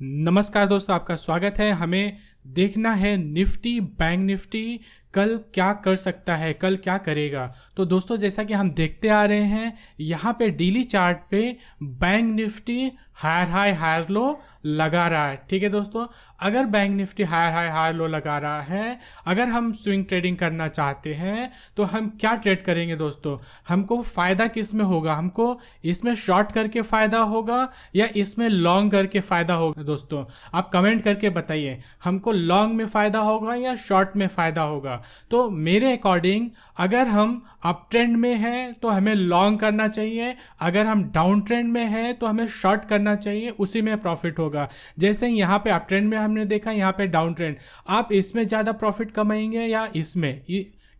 नमस्कार दोस्तों, आपका स्वागत है। हमें देखना है निफ्टी, बैंक निफ्टी कल क्या कर सकता है, कल क्या करेगा। तो दोस्तों, जैसा कि हम देखते आ रहे हैं, यहाँ पे डेली चार्ट पे Bank Nifty higher high higher low लगा रहा है। ठीक है दोस्तों, अगर Bank Nifty higher high higher low लगा रहा है, अगर हम स्विंग ट्रेडिंग करना चाहते हैं तो हम क्या ट्रेड करेंगे दोस्तों? हमको फ़ायदा किस में होगा? हमको इसमें शॉर्ट करके फ़ायदा होगा या इसमें लॉन्ग करके फ़ायदा होगा? दोस्तों आप कमेंट करके बताइए, हमको लॉन्ग में फ़ायदा होगा या शॉर्ट में फ़ायदा होगा। तो मेरे अकॉर्डिंग अगर हम अप ट्रेंड में हैं तो हमें लॉन्ग करना चाहिए, अगर हम डाउन ट्रेंड में हैं तो हमें शॉर्ट करना चाहिए, उसी में प्रॉफिट होगा। जैसे यहाँ पे अप ट्रेंड में हमने देखा, यहाँ पे डाउन ट्रेंड, आप इसमें ज़्यादा प्रॉफिट कमाएंगे या इसमें,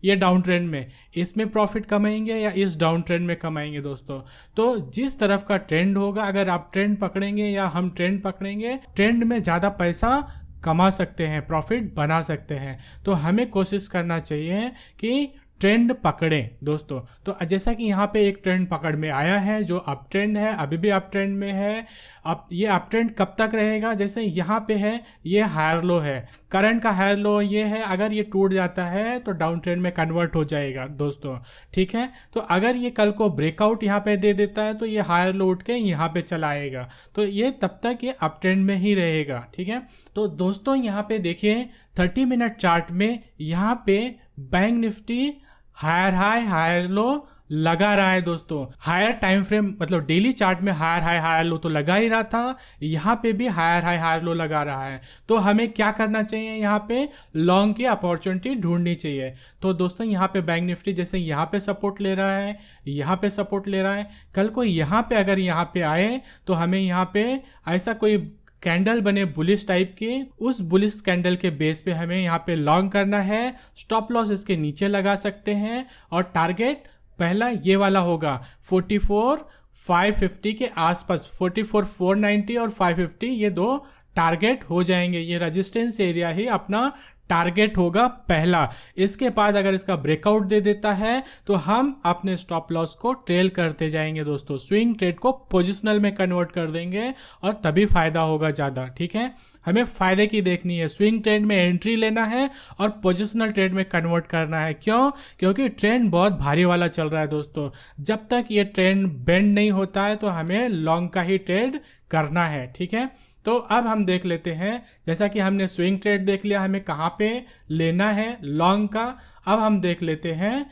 ये डाउन ट्रेंड में इसमें प्रॉफिट कमाएंगे या इस डाउन ट्रेंड में कमाएंगे दोस्तों? तो जिस तरफ का ट्रेंड होगा, अगर आप ट्रेंड पकड़ेंगे या हम ट्रेंड पकड़ेंगे, ट्रेंड में ज़्यादा पैसा कमा सकते हैं, प्रॉफिट बना सकते हैं। तो हमें कोशिश करना चाहिए कि ट्रेंड पकड़ें दोस्तों। तो जैसा कि यहाँ पे एक ट्रेंड पकड़ में आया है जो अप ट्रेंड है, अभी भी अप ट्रेंड में है। अब ये अप ट्रेंड कब तक रहेगा? जैसे यहाँ पे है, ये हायर लो है, करंट का हायर लो ये है, अगर ये टूट जाता है तो डाउन ट्रेंड में कन्वर्ट हो जाएगा दोस्तों। ठीक है, तो अगर ये कल को ब्रेकआउट यहाँ पे दे देता है तो ये हायर लो उठ के यहाँ पे चला आएगा, तो ये तब तक ये अप ट्रेंड में ही रहेगा। ठीक है, तो दोस्तों यहाँ पे देखिए 30 मिनट चार्ट में यहाँ पे Bank Nifty higher high higher low लगा रहा है दोस्तों। हायर टाइम फ्रेम मतलब डेली चार्ट में हायर हाई हायर लो तो लगा ही रहा था, यहाँ पे भी हायर हाई हायर लो लगा रहा है। तो हमें क्या करना चाहिए? यहाँ पे लॉन्ग की अपॉर्चुनिटी ढूंढनी चाहिए। तो दोस्तों यहाँ पे बैंक निफ्टी जैसे यहाँ पे सपोर्ट ले रहा है, यहाँ पे सपोर्ट ले रहा है, कल को यहाँ पे अगर यहाँ पे आए तो हमें यहाँ पे ऐसा कोई कैंडल बने बुलिश टाइप की, उस बुलिश कैंडल के बेस पे हमें यहाँ पे लॉन्ग करना है। स्टॉप लॉस इसके नीचे लगा सकते हैं और टारगेट पहला ये वाला होगा 44,550 के आसपास। 44,490 और 550 ये दो टारगेट हो जाएंगे। ये रेजिस्टेंस एरिया ही अपना टारगेट होगा पहला। इसके बाद अगर इसका ब्रेकआउट दे देता है तो हम अपने स्टॉप लॉस को ट्रेल करते जाएंगे दोस्तों, स्विंग ट्रेड को पोजिशनल में कन्वर्ट कर देंगे और तभी फायदा होगा ज़्यादा। ठीक है, हमें फायदे की देखनी है, स्विंग ट्रेड में एंट्री लेना है और पोजिशनल ट्रेड में कन्वर्ट करना है। क्यों? क्योंकि ट्रेंड बहुत भारी वाला चल रहा है दोस्तों। जब तक ये ट्रेंड बेंड नहीं होता है तो हमें लॉन्ग का ही ट्रेड करना है। ठीक है, तो अब हम देख लेते हैं, जैसा कि हमने स्विंग ट्रेड देख लिया, हमें कहाँ पे लेना है लॉन्ग का। अब हम देख लेते हैं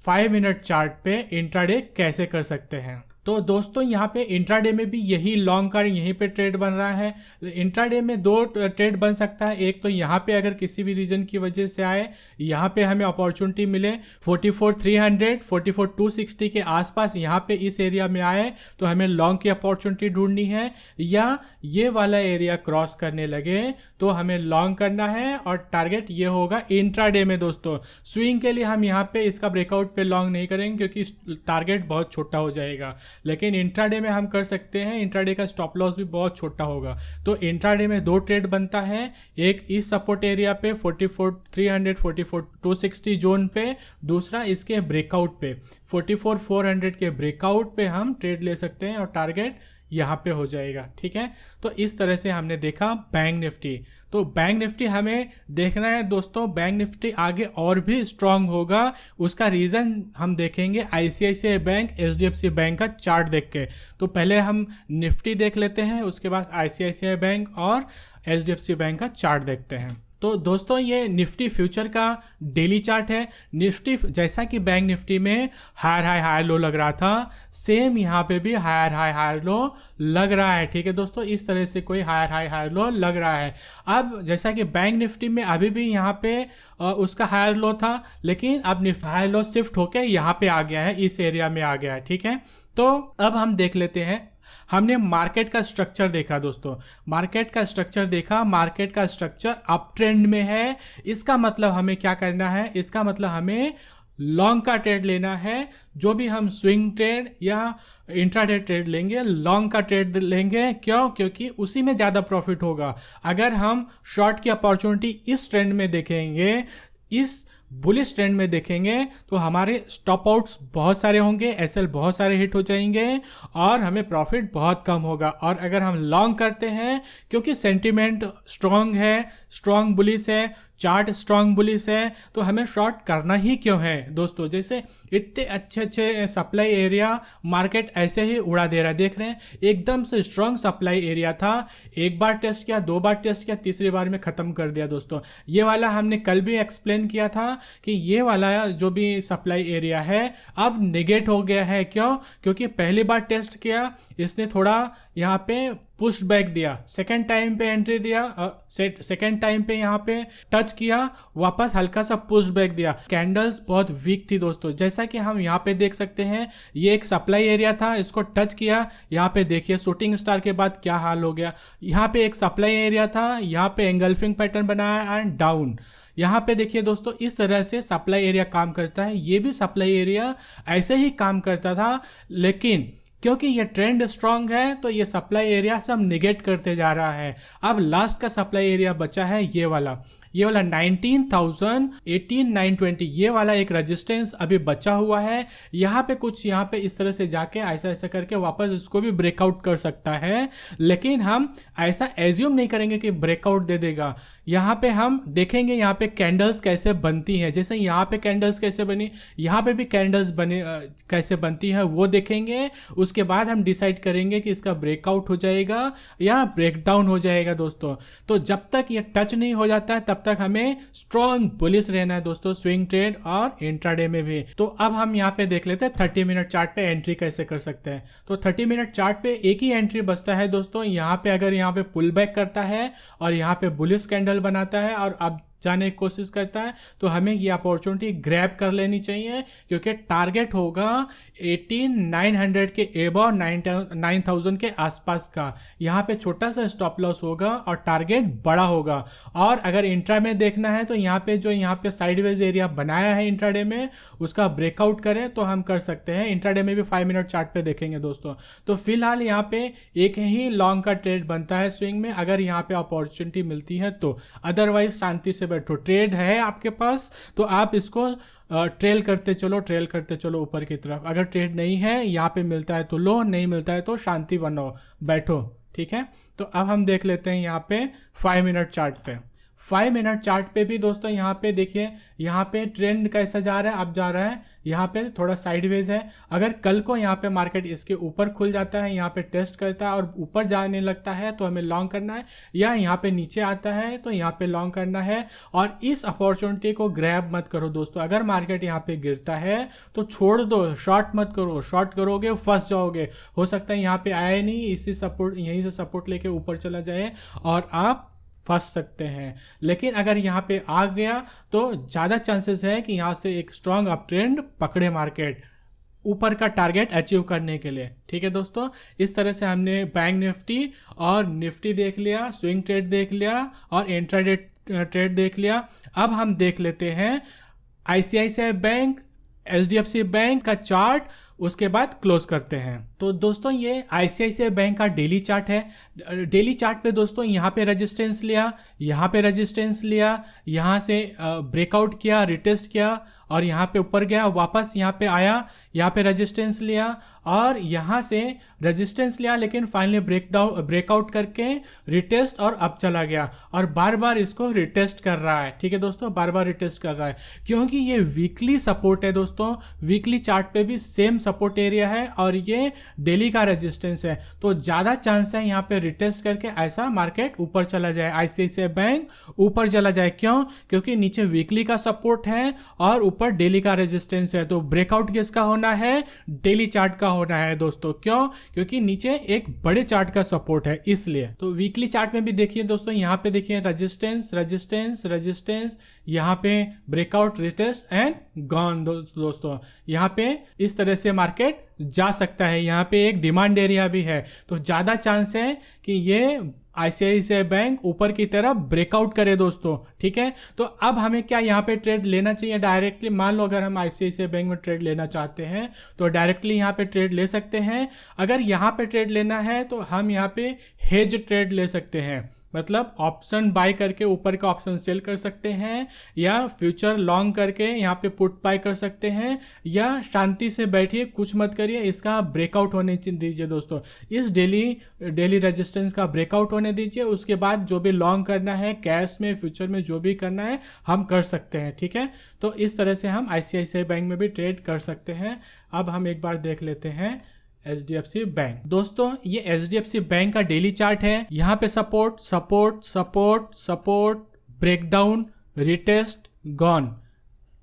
5 मिनट चार्ट पे इंट्राडे कैसे कर सकते हैं। तो दोस्तों यहाँ पे इंट्राडे में भी यही लॉन्ग का यहीं पे ट्रेड बन रहा है। इंट्राडे में दो ट्रेड बन सकता है। एक तो यहाँ पे अगर किसी भी रीजन की वजह से आए, यहाँ पे हमें अपॉर्चुनिटी मिले 44,300 44,260 के आसपास, यहाँ पे इस एरिया में आए तो हमें लॉन्ग की अपॉर्चुनिटी ढूंढनी है, या ये वाला एरिया क्रॉस करने लगे तो हमें लॉन्ग करना है और टारगेट ये होगा इंट्राडे में दोस्तों। स्विंग के लिए हम यहाँ पे इसका ब्रेकआउट पे लॉन्ग नहीं करेंगे क्योंकि टारगेट बहुत छोटा हो जाएगा, लेकिन इंट्राडे में हम कर सकते हैं। इंट्राडे का स्टॉप लॉस भी बहुत छोटा होगा। तो इंट्राडे में दो ट्रेड बनता है, एक इस सपोर्ट एरिया पे 44,300 44,260 जोन पे, दूसरा इसके ब्रेकआउट पे 44,400 के ब्रेकआउट पे हम ट्रेड ले सकते हैं और टारगेट यहाँ पे हो जाएगा। ठीक है, तो इस तरह से हमने देखा बैंक निफ्टी। तो बैंक निफ्टी हमें देखना है दोस्तों, बैंक निफ्टी आगे और भी स्ट्रांग होगा। उसका रीज़न हम देखेंगे आईसीआईसीआई बैंक, एचडीएफसी बैंक का चार्ट देख के। तो पहले हम निफ्टी देख लेते हैं, उसके बाद आईसीआईसीआई बैंक और एचडीएफसी बैंक का चार्ट देखते हैं। तो दोस्तों ये निफ्टी फ्यूचर का डेली चार्ट है। निफ्टी जैसा कि बैंक निफ्टी में हायर हाई हायर लो लग रहा था, सेम यहाँ पे भी हायर हाई हायर लो लग रहा है। ठीक है दोस्तों, इस तरह से कोई हायर हाई हायर लो लग रहा है। अब जैसा कि बैंक निफ्टी में अभी भी यहाँ पे उसका हायर लो था, लेकिन अब हायर लो शिफ्ट होके यहाँ पे आ गया है, इस एरिया में आ गया है। ठीक है, तो अब हम देख लेते हैं, हमने मार्केट का स्ट्रक्चर देखा दोस्तों, मार्केट का स्ट्रक्चर देखा, मार्केट का स्ट्रक्चर अप ट्रेंड में है। इसका मतलब हमें क्या करना है? इसका मतलब हमें लॉन्ग का ट्रेड लेना है। जो भी हम स्विंग ट्रेड या इंट्राडे ट्रेड लेंगे, लॉन्ग का ट्रेड लेंगे। क्यों? क्योंकि उसी में ज़्यादा प्रॉफिट होगा। अगर हम शॉर्ट की अपॉर्चुनिटी इस ट्रेंड में देखेंगे, इस बुलिश ट्रेंड में देखेंगे तो हमारे स्टॉप आउट्स बहुत सारे होंगे, एसएल बहुत सारे हिट हो जाएंगे और हमें प्रॉफिट बहुत कम होगा। और अगर हम लॉन्ग करते हैं, क्योंकि सेंटीमेंट स्ट्रांग है, स्ट्रांग बुलिश है, चार्ट स्ट्रांग बुलिश है, तो हमें शॉर्ट करना ही क्यों है दोस्तों। जैसे इतने अच्छे अच्छे सप्लाई एरिया मार्केट ऐसे ही उड़ा दे रहा है, देख रहे हैं एकदम से स्ट्रांग सप्लाई एरिया था, एक बार टेस्ट किया, दो बार टेस्ट किया, तीसरी बार में खत्म कर दिया दोस्तों। ये वाला हमने कल भी एक्सप्लेन किया था कि ये वाला जो भी सप्लाई एरिया है अब नेगेट हो गया है। क्यों? क्योंकि पहली बार टेस्ट किया, इसने थोड़ा यहाँ पे पुश बैक दिया, सेकेंड टाइम पे एंट्री दिया, सेकेंड टाइम पे यहाँ पे टच किया, वापस हल्का सा पुश बैक दिया। कैंडल्स बहुत वीक थी दोस्तों, जैसा कि हम यहाँ पे देख सकते हैं। ये एक सप्लाई एरिया था, इसको टच किया, यहाँ पे देखिए शूटिंग स्टार के बाद क्या हाल हो गया। यहाँ पे एक सप्लाई एरिया था, यहाँ पे एंगल्फिंग पैटर्न बनाया एंड डाउन। यहाँ पे देखिए दोस्तों, इस तरह से सप्लाई एरिया काम करता है। ये भी सप्लाई एरिया ऐसे ही काम करता था, लेकिन क्योंकि ये ट्रेंड स्ट्रांग है तो ये सप्लाई एरिया सब निगेट करते जा रहा है। अब लास्ट का सप्लाई एरिया बचा है ये वाला 19,000, 18,920, ये वाला एक रेजिस्टेंस अभी बचा हुआ है। यहाँ पे कुछ यहाँ पे इस तरह से जाके ऐसा ऐसा करके वापस इसको भी ब्रेकआउट कर सकता है, लेकिन हम ऐसा एज्यूम नहीं करेंगे कि ब्रेकआउट दे देगा। यहाँ पे हम देखेंगे यहाँ पे कैंडल्स कैसे बनती है, जैसे यहाँ पे कैंडल्स कैसे बनी, यहाँ पे भी कैंडल्स बने कैसे बनती है वो देखेंगे। उसके बाद हम डिसाइड करेंगे कि इसका ब्रेकआउट हो जाएगा या ब्रेकडाउन हो जाएगा दोस्तों। तो जब तक ये टच नहीं हो जाता है तब तक हमें स्ट्रॉन्ग बुलिश रहना है दोस्तों, स्विंग ट्रेड और इंट्राडे में भी। तो अब हम यहाँ पे देख लेते हैं 30 मिनट चार्ट पे एंट्री कैसे कर सकते हैं। तो 30 मिनट चार्ट पे एक ही एंट्री बचता है दोस्तों। यहाँ पे अगर यहाँ पे पुल बैक करता है और यहाँ पे बुलिश कैंडल बनाता है और अब जाने की कोशिश करता है, तो हमें ये अपॉर्चुनिटी ग्रैब कर लेनी चाहिए, क्योंकि टारगेट होगा 18,900 के एबव 9,000 के आसपास का। यहाँ पे छोटा सा स्टॉप लॉस होगा और टारगेट बड़ा होगा। और अगर इंट्रा में देखना है तो यहाँ पे जो यहाँ पे साइडवेज एरिया बनाया है इंट्राडे में, उसका ब्रेकआउट करें तो हम कर सकते हैं। इंट्राडे में भी 5 मिनट चार्ट पे देखेंगे दोस्तों। तो फिलहाल यहाँ पे एक ही लॉन्ग का ट्रेड बनता है स्विंग में, अगर यहाँ पे अपॉर्चुनिटी मिलती है तो। अदरवाइज शांति से बैठो। ट्रेड है आपके पास तो आप इसको ट्रेल करते चलो ऊपर की तरफ। अगर ट्रेड नहीं है, यहाँ पे मिलता है तो लो, नहीं मिलता है तो शांति बनाओ, बैठो, ठीक है। तो अब हम देख लेते हैं यहाँ पे 5 मिनट चार्ट पे। 5 मिनट चार्ट पे भी दोस्तों यहाँ पे देखिए, यहाँ पे ट्रेंड कैसा जा रहा है, अब जा रहा है यहाँ पे थोड़ा साइडवेज है। अगर कल को यहाँ पे मार्केट इसके ऊपर खुल जाता है, यहाँ पे टेस्ट करता है और ऊपर जाने लगता है तो हमें लॉन्ग करना है, या यहाँ पे नीचे आता है तो यहाँ पे लॉन्ग करना है। और इस अपॉर्चुनिटी को ग्रैब मत करो दोस्तों। अगर मार्केट यहाँ पे गिरता है तो छोड़ दो, शॉर्ट मत करो। शॉर्ट करोगे फंस जाओगे। हो सकता है यहाँ पे आए नहीं, इसी सपोर्ट, यहीं से सपोर्ट लेके ऊपर चला जाए और आप फंस सकते हैं। लेकिन अगर यहाँ पे आ गया तो ज़्यादा चांसेस है कि यहाँ से एक स्ट्रॉन्ग अप ट्रेंड पकड़े मार्केट ऊपर का टारगेट अचीव करने के लिए, ठीक है दोस्तों। इस तरह से हमने बैंक निफ्टी और निफ्टी देख लिया, स्विंग ट्रेड देख लिया और इंट्राडे ट्रेड देख लिया। अब हम देख लेते हैं ICICI बैंक, HDFC बैंक का चार्ट, उसके बाद क्लोज करते हैं। तो दोस्तों ये ICICI बैंक का डेली चार्ट है। डेली चार्ट पे दोस्तों यहाँ पे रेजिस्टेंस लिया, यहाँ पे रेजिस्टेंस लिया, यहाँ से ब्रेकआउट किया, रिटेस्ट किया और यहाँ पे ऊपर गया, वापस यहाँ पे आया, यहाँ पे रेजिस्टेंस लिया और यहाँ से रेजिस्टेंस लिया, लेकिन फाइनली ब्रेकआउट करके रिटेस्ट और अब चला गया और बार बार इसको रिटेस्ट कर रहा है, ठीक है दोस्तों, बार बार रिटेस्ट कर रहा है। क्योंकि ये वीकली सपोर्ट है दोस्तों, वीकली चार्ट पे भी सेम सपोर्ट एरिया है और ये डेली का रेजिस्टेंस है, तो ज़्यादा चांस है यहाँ पे रिटेस्ट करके ऐसा मार्केट ऊपर चला जाए, ICICI बैंक ऊपर चला जाए। क्यों? क्योंकि नीचे वीकली का सपोर्ट है और ऊपर डेली का रेजिस्टेंस है। तो ब्रेकआउट किसका होना है? डेली चार्ट का होना है दोस्तों। क्यों? क्योंकि नीचे एक बड़े चार्ट का सपोर्ट है, इसलिए। तो वीकली चार्ट में भी देखिए दोस्तों, यहाँ पे देखिए रेजिस्टेंस रेजिस्टेंस रेजिस्टेंस, यहाँ पे ब्रेकआउट, रिटेस्ट एंड गॉन दोस्तों। यहाँ पे इस तरह से मार्केट जा सकता है। यहाँ पे एक डिमांड एरिया भी है, तो ज़्यादा चांस है कि ये आईसीआईसीआई बैंक ऊपर की तरफ ब्रेकआउट करे दोस्तों, ठीक है। तो अब हमें क्या यहाँ पे ट्रेड लेना चाहिए डायरेक्टली? मान लो अगर हम आईसीआईसीआई बैंक में ट्रेड लेना चाहते हैं तो डायरेक्टली यहाँ पे ट्रेड ले सकते हैं। अगर यहाँ पे ट्रेड लेना है तो हम यहाँ पे हेज ट्रेड ले सकते हैं, मतलब ऑप्शन बाय करके ऊपर का ऑप्शन सेल कर सकते हैं, या फ्यूचर लॉन्ग करके यहाँ पे पुट बाय कर सकते हैं, या शांति से बैठिए, कुछ मत करिए, इसका ब्रेकआउट होने दीजिए दोस्तों। इस डेली रेजिस्टेंस का ब्रेकआउट होने दीजिए, उसके बाद जो भी लॉन्ग करना है कैश में, फ्यूचर में जो भी करना है हम कर सकते हैं, ठीक है। तो इस तरह से हम आईसीआईसीआई बैंक में भी ट्रेड कर सकते हैं। अब हम एक बार देख लेते हैं एचडीएफसी बैंक। दोस्तों ये एचडीएफसी बैंक का डेली चार्ट है। यहाँ पे support support support support, breakdown, retest, gone,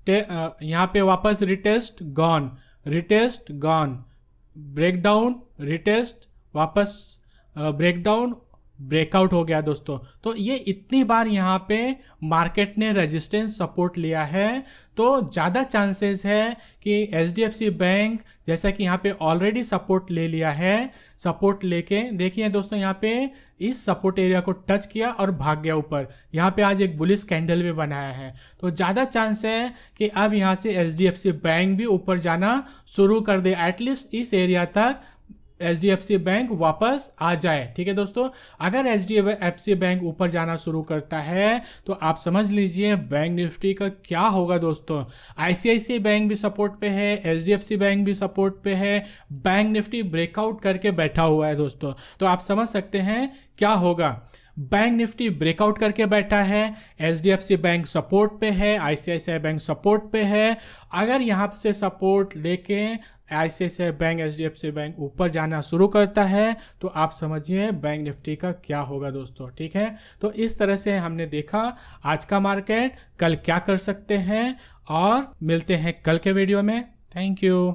यहाँ पे वापस retest, gone, retest, gone, breakdown, retest, वापस ब्रेकडाउन, ब्रेकआउट हो गया दोस्तों। तो ये इतनी बार यहाँ पे मार्केट ने रेजिस्टेंस सपोर्ट लिया है, तो ज़्यादा चांसेस है कि एचडीएफसी बैंक, जैसा कि यहाँ पे ऑलरेडी सपोर्ट ले लिया है, सपोर्ट लेके देखिए दोस्तों यहाँ पे इस सपोर्ट एरिया को टच किया और भाग गया ऊपर। यहाँ पे आज एक बुलिश कैंडल भी बनाया है, तो ज़्यादा चांस है कि अब यहाँ से एचडीएफसी बैंक भी ऊपर जाना शुरू कर दे, एटलीस्ट इस एरिया तक एचडीएफसी बैंक वापस आ जाए, ठीक है दोस्तों। अगर एचडीएफसी बैंक ऊपर जाना शुरू करता है तो आप समझ लीजिए बैंक निफ्टी का क्या होगा दोस्तों। आईसीआईसीआई बैंक भी सपोर्ट पे है, एचडीएफसी बैंक भी सपोर्ट पे है, बैंक निफ्टी ब्रेकआउट करके बैठा हुआ है दोस्तों। तो आप समझ सकते हैं क्या होगा। बैंक निफ्टी ब्रेकआउट करके बैठा है, एचडीएफसी बैंक सपोर्ट पे है, आईसीआईसीआई बैंक सपोर्ट पे है। अगर यहाँ से सपोर्ट लेके आईसीआईसीआई बैंक, एचडीएफसी बैंक ऊपर जाना शुरू करता है तो आप समझिए बैंक निफ्टी का क्या होगा दोस्तों, ठीक है। तो इस तरह से हमने देखा आज का मार्केट, कल क्या कर सकते हैं, और मिलते हैं कल के वीडियो में। Thank you.